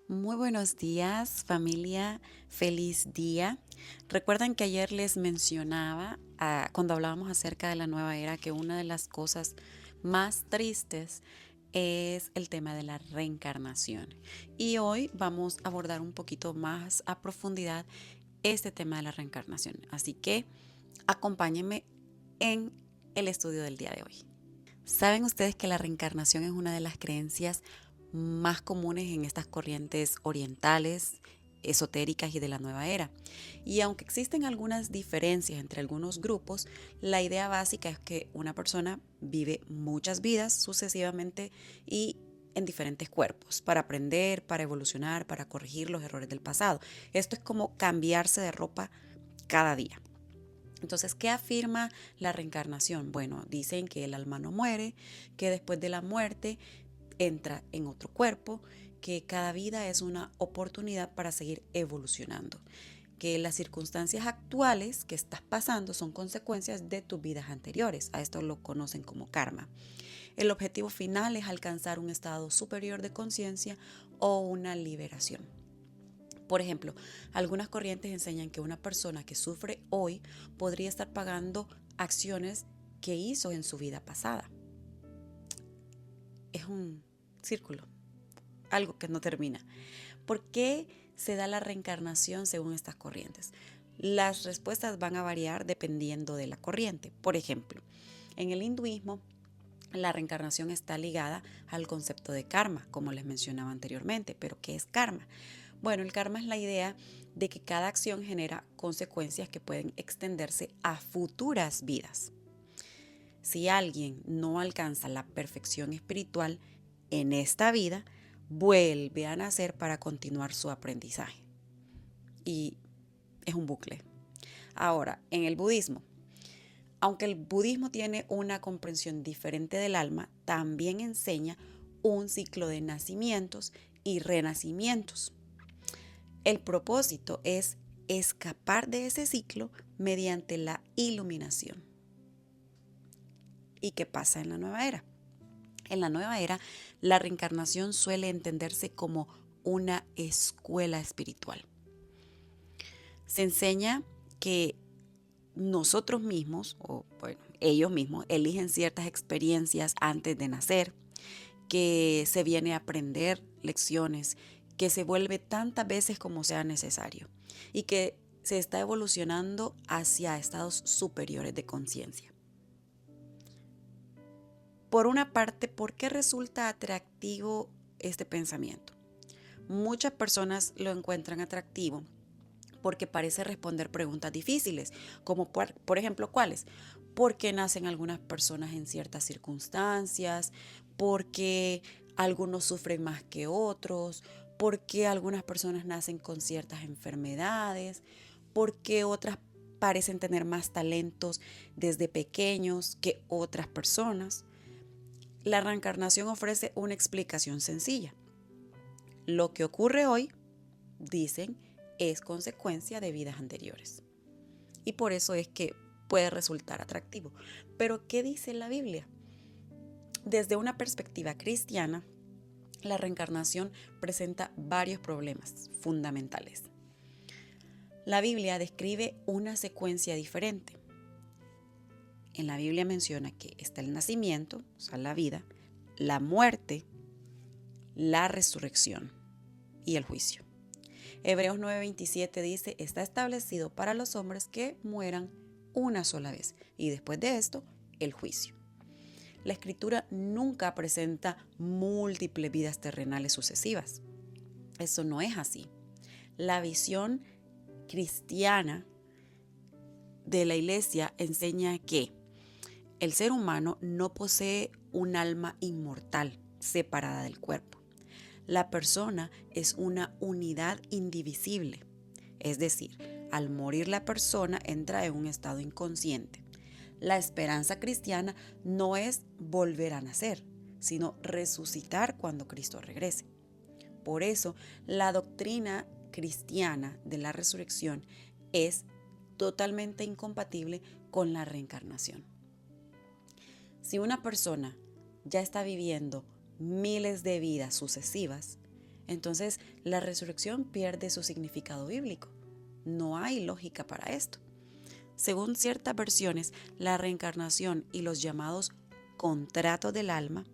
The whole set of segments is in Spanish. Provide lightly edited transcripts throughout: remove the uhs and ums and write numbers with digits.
Muy buenos días, familia. Feliz día. Recuerdan que ayer les mencionaba, cuando hablábamos acerca de la nueva era, que una de las cosas más tristes es el tema de la reencarnación. Y hoy vamos a abordar un poquito más a profundidad este tema de la reencarnación. Así que acompáñenme en el estudio del día de hoy. ¿Saben ustedes que la reencarnación es una de las creencias más comunes en estas corrientes orientales, esotéricas y de la nueva era? Y aunque existen algunas diferencias entre algunos grupos, la idea básica es que una persona vive muchas vidas sucesivamente y en diferentes cuerpos para aprender, para evolucionar, para corregir los errores del pasado. Esto es como cambiarse de ropa cada día. Entonces, ¿qué afirma la reencarnación? Bueno, dicen que el alma no muere, que después de la muerte entra en otro cuerpo, que cada vida es una oportunidad para seguir evolucionando, que las circunstancias actuales que estás pasando son consecuencias de tus vidas anteriores. A esto lo conocen como karma. El objetivo final es alcanzar un estado superior de conciencia o una liberación. Por ejemplo, algunas corrientes enseñan que una persona que sufre hoy podría estar pagando acciones que hizo en su vida pasada. Es un círculo, algo que no termina. ¿Por qué se da la reencarnación según estas corrientes? Las respuestas van a variar dependiendo de la corriente. Por ejemplo, en el hinduismo, la reencarnación está ligada al concepto de karma, como les mencionaba anteriormente. ¿Pero qué es karma? Bueno, el karma es la idea de que cada acción genera consecuencias que pueden extenderse a futuras vidas. Si alguien no alcanza la perfección espiritual en esta vida, vuelve a nacer para continuar su aprendizaje. Y es un bucle. Ahora, en el budismo, aunque el budismo tiene una comprensión diferente del alma, también enseña un ciclo de nacimientos y renacimientos. El propósito es escapar de ese ciclo mediante la iluminación. ¿Y qué pasa en la nueva era? En la nueva era, la reencarnación suele entenderse como una escuela espiritual. Se enseña que nosotros mismos, o bueno, ellos mismos, eligen ciertas experiencias antes de nacer, que se viene a aprender lecciones, que se vuelve tantas veces como sea necesario y que se está evolucionando hacia estados superiores de conciencia. Por una parte, ¿por qué resulta atractivo este pensamiento? Muchas personas lo encuentran atractivo porque parece responder preguntas difíciles, como por ejemplo, ¿cuáles? ¿Por qué nacen algunas personas en ciertas circunstancias? ¿Por qué algunos sufren más que otros? ¿Por qué algunas personas nacen con ciertas enfermedades? ¿Por qué otras parecen tener más talentos desde pequeños que otras personas? La reencarnación ofrece una explicación sencilla. Lo que ocurre hoy, dicen, es consecuencia de vidas anteriores. Y por eso es que puede resultar atractivo. Pero, ¿qué dice la Biblia? Desde una perspectiva cristiana, la reencarnación presenta varios problemas fundamentales. La Biblia describe una secuencia diferente. En la Biblia menciona que está el nacimiento, o sea, la vida, la muerte, la resurrección y el juicio. Hebreos 9:27 dice, está establecido para los hombres que mueran una sola vez y después de esto, el juicio. La escritura nunca presenta múltiples vidas terrenales sucesivas. Eso no es así. La visión cristiana de la iglesia enseña que el ser humano no posee un alma inmortal separada del cuerpo. La persona es una unidad indivisible, es decir, al morir la persona entra en un estado inconsciente. La esperanza cristiana no es volver a nacer, sino resucitar cuando Cristo regrese. Por eso, la doctrina cristiana de la resurrección es totalmente incompatible con la reencarnación. Si una persona ya está viviendo miles de vidas sucesivas, Entonces, la resurrección pierde su significado bíblico. No hay lógica para esto. Según ciertas versiones, la reencarnación y los llamados contratos del alma,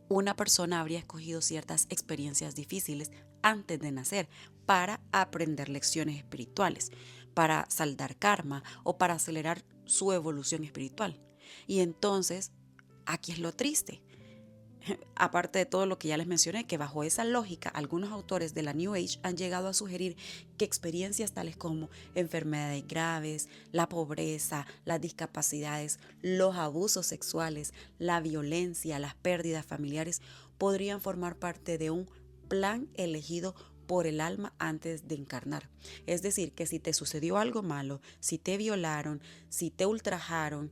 una persona habría escogido ciertas experiencias difíciles antes de nacer para aprender lecciones espirituales, para saldar karma o para acelerar su evolución espiritual. Y entonces, aquí es lo triste. Aparte de todo lo que ya les mencioné, que bajo esa lógica, algunos autores de la New Age han llegado a sugerir que experiencias tales como enfermedades graves, la pobreza, las discapacidades, los abusos sexuales, la violencia, las pérdidas familiares, podrían formar parte de un plan elegido por el alma antes de encarnar. Es decir, que si te sucedió algo malo, si te violaron, si te ultrajaron,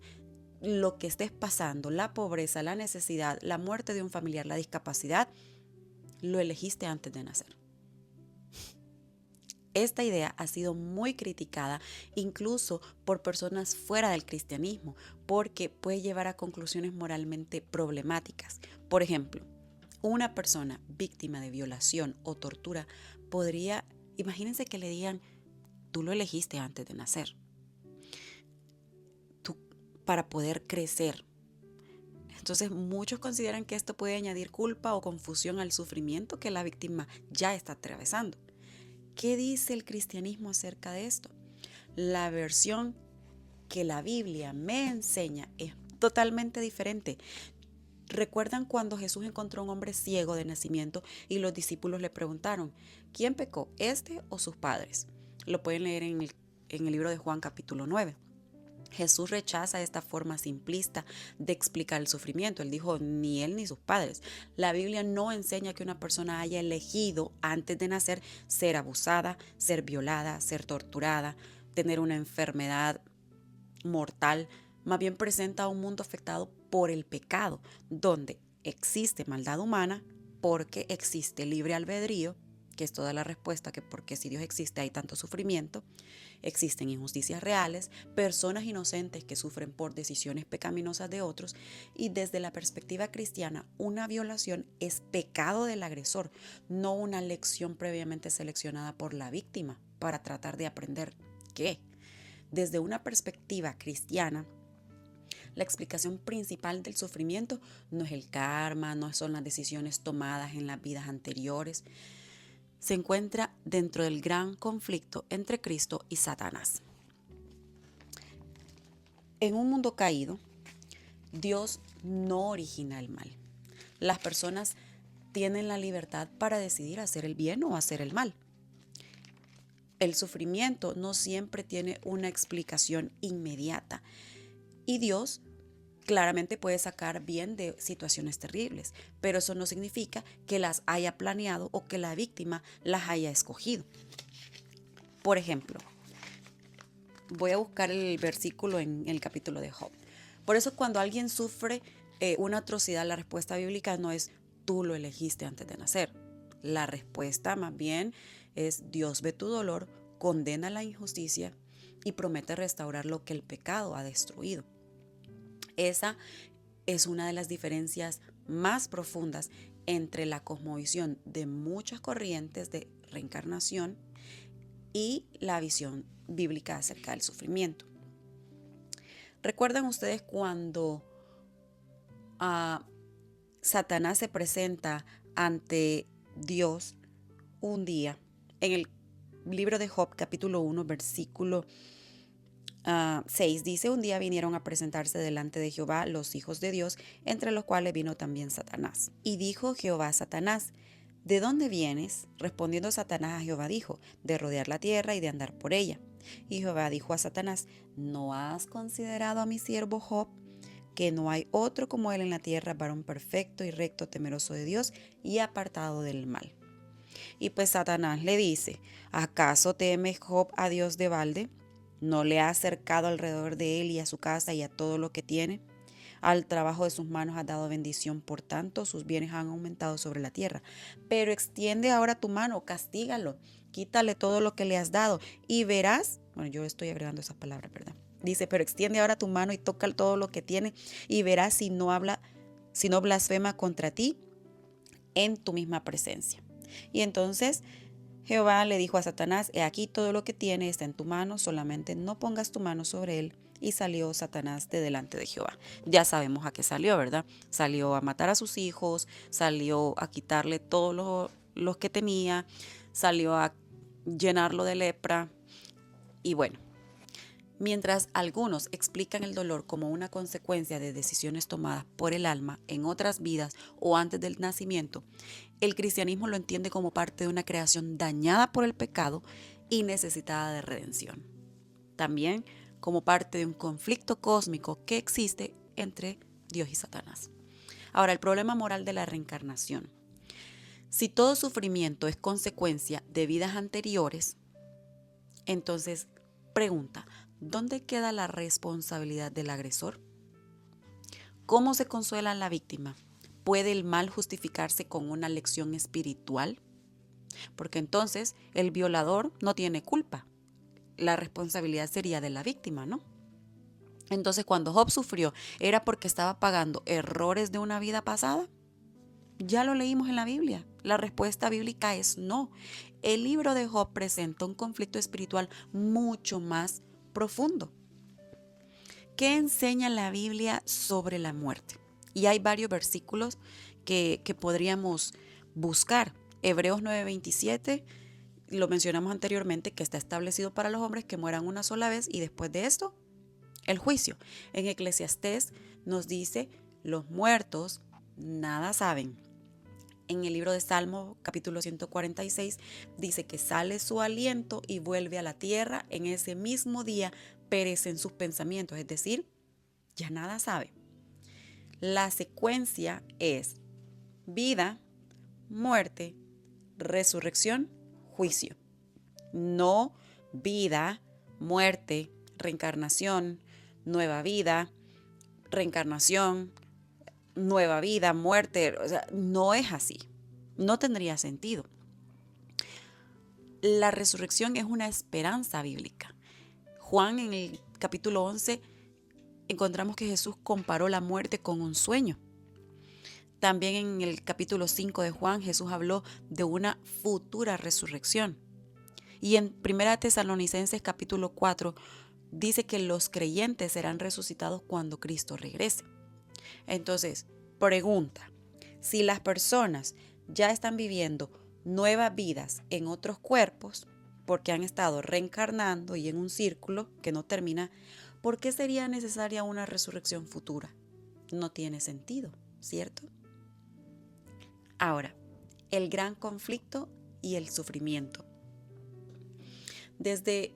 lo que estés pasando, la pobreza, la necesidad, la muerte de un familiar, la discapacidad, lo elegiste antes de nacer. Esta idea ha sido muy criticada incluso por personas fuera del cristianismo porque puede llevar a conclusiones moralmente problemáticas. Por ejemplo, una persona víctima de violación o tortura podría, imagínense que le digan, tú lo elegiste antes de nacer, tú para poder crecer. Entonces muchos consideran que esto puede añadir culpa o confusión al sufrimiento que la víctima ya está atravesando. ¿Qué dice el cristianismo acerca de esto? La versión que la Biblia me enseña es totalmente diferente. ¿Recuerdan cuando Jesús encontró a un hombre ciego de nacimiento y los discípulos le preguntaron, ¿quién pecó, este o sus padres? Lo pueden leer en el libro de Juan capítulo 9. Jesús rechaza esta forma simplista de explicar el sufrimiento. Él dijo, ni él ni sus padres. La Biblia no enseña que una persona haya elegido antes de nacer ser abusada, ser violada, ser torturada, tener una enfermedad mortal. Más bien presenta un mundo afectado por el pecado, donde existe maldad humana porque existe libre albedrío, que es toda la respuesta que porque si Dios existe hay tanto sufrimiento. Existen injusticias reales, personas inocentes que sufren por decisiones pecaminosas de otros y desde la perspectiva cristiana una violación es pecado del agresor, no una lección previamente seleccionada por la víctima para tratar de aprender qué. Desde una perspectiva cristiana, la explicación principal del sufrimiento no es el karma, no son las decisiones tomadas en las vidas anteriores, se encuentra dentro del gran conflicto entre Cristo y Satanás. En un mundo caído, Dios no origina el mal. Las personas tienen la libertad para decidir hacer el bien o hacer el mal. El sufrimiento no siempre tiene una explicación inmediata y Dios claramente puede sacar bien de situaciones terribles, pero eso no significa que las haya planeado o que la víctima las haya escogido. Por ejemplo, voy a buscar el versículo en el capítulo de Job. Por eso cuando alguien sufre una atrocidad, la respuesta bíblica no es tú lo elegiste antes de nacer. La respuesta más bien es Dios ve tu dolor, condena la injusticia y promete restaurar lo que el pecado ha destruido. Esa es una de las diferencias más profundas entre la cosmovisión de muchas corrientes de reencarnación y la visión bíblica acerca del sufrimiento. ¿Recuerdan ustedes cuando Satanás se presenta ante Dios un día? En el libro de Job, capítulo 1, versículo 6 dice, un día vinieron a presentarse delante de Jehová los hijos de Dios, entre los cuales vino también Satanás. Y dijo Jehová a Satanás, ¿de dónde vienes? Respondiendo Satanás a Jehová dijo, de rodear la tierra y de andar por ella. Y Jehová dijo a Satanás, ¿no has considerado a mi siervo Job? Que no hay otro como él en la tierra, varón perfecto y recto, temeroso de Dios y apartado del mal. Y pues Satanás le dice, ¿acaso teme Job a Dios de balde? ¿No le ha acercado alrededor de él y a su casa y a todo lo que tiene? Al trabajo de sus manos has dado bendición, por tanto sus bienes han aumentado sobre la tierra. Pero extiende ahora tu mano, castígalo, quítale todo lo que le has dado y verás, bueno, yo estoy agregando esas palabras, ¿verdad? Dice, pero extiende ahora tu mano y toca todo lo que tiene y verás si no blasfema contra ti en tu misma presencia. Y entonces Jehová le dijo a Satanás, he aquí todo lo que tiene está en tu mano, solamente no pongas tu mano sobre él. Y salió Satanás de delante de Jehová. Ya sabemos a qué salió, ¿verdad? Salió a matar a sus hijos, salió a quitarle todos los que tenía, salió a llenarlo de lepra. Y bueno, mientras algunos explican el dolor como una consecuencia de decisiones tomadas por el alma en otras vidas o antes del nacimiento, el cristianismo lo entiende como parte de una creación dañada por el pecado y necesitada de redención. También como parte de un conflicto cósmico que existe entre Dios y Satanás. Ahora, el problema moral de la reencarnación. Si todo sufrimiento es consecuencia de vidas anteriores, entonces pregunta, ¿dónde queda la responsabilidad del agresor? ¿Cómo se consuela la víctima? ¿Puede el mal justificarse con una lección espiritual? Porque entonces el violador no tiene culpa. La responsabilidad sería de la víctima, ¿no? Entonces, cuando Job sufrió, ¿era porque estaba pagando errores de una vida pasada? Ya lo leímos en la Biblia. La respuesta bíblica es no. El libro de Job presenta un conflicto espiritual mucho más profundo. ¿Qué enseña la Biblia sobre la muerte? Y hay varios versículos que podríamos buscar. Hebreos 9:27, lo mencionamos anteriormente, que está establecido para los hombres que mueran una sola vez y después de esto, el juicio. En Eclesiastés nos dice, los muertos nada saben. En el libro de Salmo, capítulo 146, dice que sale su aliento y vuelve a la tierra. En ese mismo día perecen sus pensamientos, es decir, ya nada sabe. La secuencia es vida, muerte, resurrección, juicio. No vida, muerte, reencarnación, nueva vida, reencarnación, nueva vida, muerte. O sea, no es así. No tendría sentido. La resurrección es una esperanza bíblica. Juan, en el capítulo 11, encontramos que Jesús comparó la muerte con un sueño. También en el capítulo 5 de Juan, Jesús habló de una futura resurrección. Y en 1 Tesalonicenses capítulo 4 dice que los creyentes serán resucitados cuando Cristo regrese. Entonces, pregunta, si las personas ya están viviendo nuevas vidas en otros cuerpos, porque han estado reencarnando y en un círculo que no termina, ¿por qué sería necesaria una resurrección futura? No tiene sentido, ¿cierto? Ahora, el gran conflicto y el sufrimiento. Desde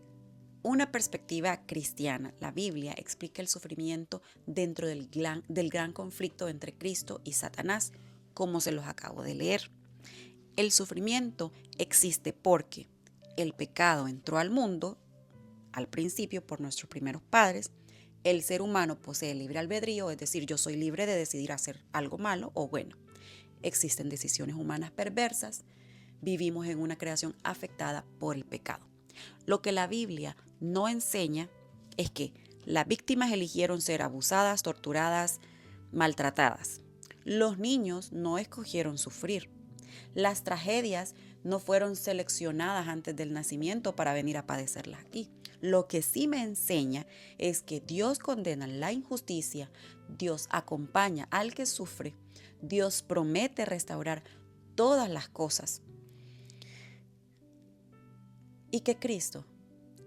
una perspectiva cristiana, la Biblia explica el sufrimiento dentro del gran conflicto entre Cristo y Satanás, como se los acabo de leer. El sufrimiento existe porque el pecado entró al mundo, al principio por nuestros primeros padres. El ser humano posee libre albedrío, es decir, yo soy libre de decidir hacer algo malo o bueno. Existen decisiones humanas perversas. Vivimos en una creación afectada por el pecado. Lo que la Biblia no enseña es que las víctimas eligieron ser abusadas, torturadas, maltratadas. Los niños no escogieron sufrir. Las tragedias no fueron seleccionadas antes del nacimiento para venir a padecerlas aquí. Lo que sí me enseña es que Dios condena la injusticia, Dios acompaña al que sufre, Dios promete restaurar todas las cosas y que Cristo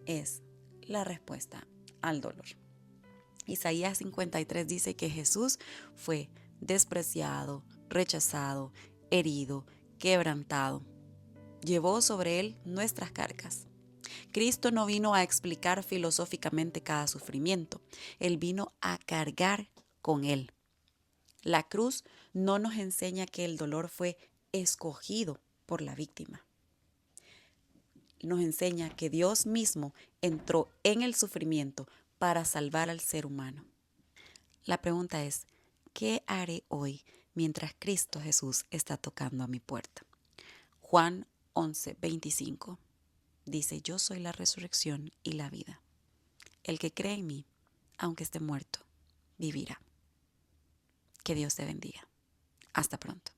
es la respuesta al dolor. Isaías 53 dice que Jesús fue despreciado, rechazado, herido, quebrantado. Llevó sobre él nuestras cargas. Cristo no vino a explicar filosóficamente cada sufrimiento. Él vino a cargar con él. La cruz no nos enseña que el dolor fue escogido por la víctima. Nos enseña que Dios mismo entró en el sufrimiento para salvar al ser humano. La pregunta es, ¿qué haré hoy mientras Cristo Jesús está tocando a mi puerta? Juan 11:25 dice, yo soy la resurrección y la vida. El que cree en mí, aunque esté muerto, vivirá. Que Dios te bendiga. Hasta pronto.